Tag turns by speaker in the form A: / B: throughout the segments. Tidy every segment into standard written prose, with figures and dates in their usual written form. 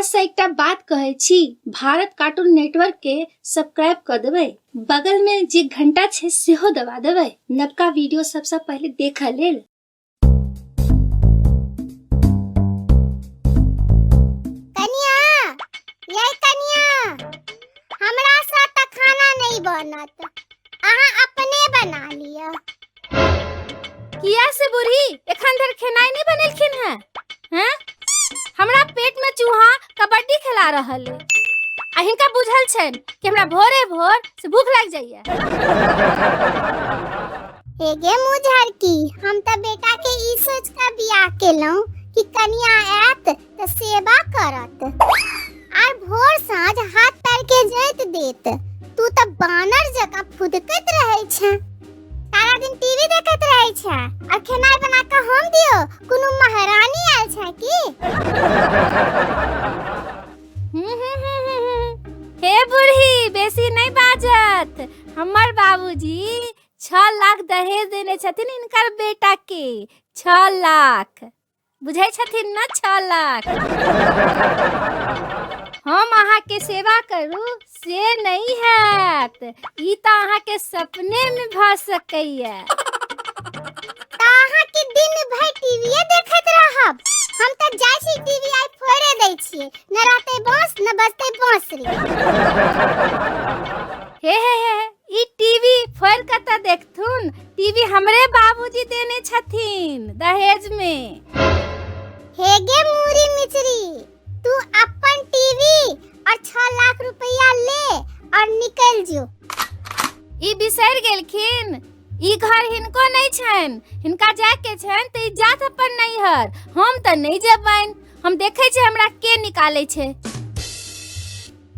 A: से एकटा बात कहे छी, भारत कार्टून नेटवर्क के सब्सक्राइब कर देबै, बगल में जे घंटा छै सेहो दबा देबै, नवका वीडियो सबसे पहले देखै लेल।
B: कनिया, ये कनिया, हमरा सा त खाना नहीं बनत, अहाँ अपने बना लिया।
C: किया से बुढ़ी एखन धरि खेनाइ नहीं बनेलखिन हैं? हैं? हमरा पेट में चूहा कबड्डी खेला रहल है। आ हिनका बुझल छन कि हमरा भोरे भोर से भूख लग जाइए।
B: हेगे मुझर की, हम त बेटा के ई सोच का बियाह केलौं कि कनिया आयत त सेवा करत और भोर साँझ हाथ पैर के जैत देत। तू त बानर जका फुदकत रहै छ, सारा दिन टीवी देखत रहै छ और खेनाइ बना के हम दियो। कोनो महारानी आयल छ की?
C: हे बुढ़ी बेसी नहीं बाजत। हमर बाबूजी 6 लाख दहेज देने छथिन इनकर बेटा के। 6 लाख बुझै छथिन ना? 6 लाख। हम अहाँ के सेवा करू से नहीं हैत, ई त अहाँ के सपने में भ सकैया।
B: अहाँ के दिन भर टीवीए देखत रहब। हम त जाय छी टीवी आई फोड़े दै छियै, न रहते बांस न बजते बांसुरी।
C: हे ई टीवी फोड़ के त देखथुन, टीवी हमरे बाबूजी देने छथिन दहेज में।
B: हेगे मूरी मिचरी, तू अपन टीवी और 6 लाख रुपया ले और निकल जो।
C: ई बिसर गेलखिन, ई घर हिनको नहीं छन, हिनका जाय के छन त ई जात अपन नैहर। हम त नहीं जेबैन, हम देखे छे हमरा के निकाले छे।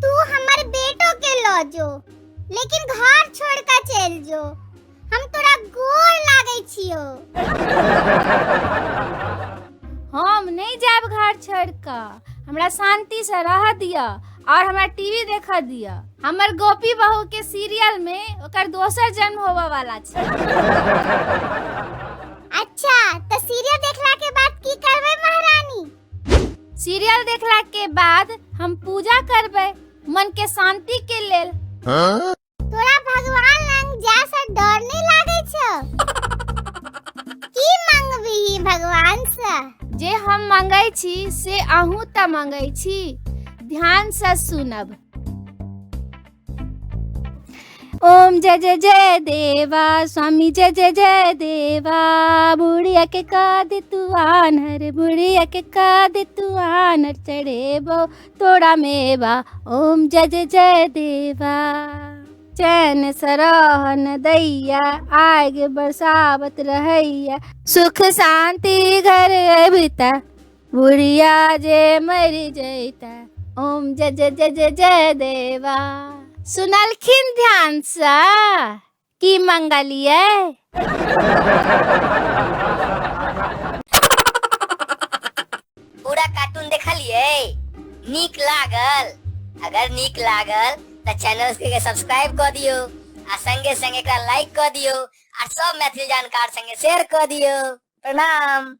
B: तू हमर बेटो के लो जो, लेकिन घर छोड़ के चल जो। हम तोरा गोर लागै छियो।
C: हम नहीं जाब घर छोड़ के, हमरा शांति से रह दिया और हमरा टीवी देखा दिया। हमर गोपी बहू के सीरियल में ओकर दोसर जन्म होवे वाला छे।
B: अच्छा, तो सीरियल देखला के बाद की करबे महारानी?
C: सीरियल देखला के बाद हम पूजा करबे मन के शांति के लेल।
B: तोरा भगवान लंग जा से डर नहीं लागे छ? की मांगबी भगवान से?
C: जे हम मांगै छी से अहूँ त मांगै छी, ध्यान से सुनब। ओम जय जय जय देवा, स्वामी जय जय जय देवा, बुढ़िया के काद तू आनर, बुढ़िया के काद तू आनर, चढ़ेबो तोड़ा मेवा। ओम जय जय जय देवा, चैन सरहन दैया, आग बरसावत रहैया, सुख शांति घर अबिता, बुढ़िया जे मर जैता। ओम जय जय जय जय जय देवा। सुनलखिन ध्यान से की मंगलिए?
D: पूरा कार्टून देखलिए? नीक लागल? अगर नीक लागल तो चैनल के सब्सक्राइब कर दियो आ संगे संगे एकरा लाइक कर दियो आ सब मैथिली जानकार संगे शेयर कर दियो। प्रणाम।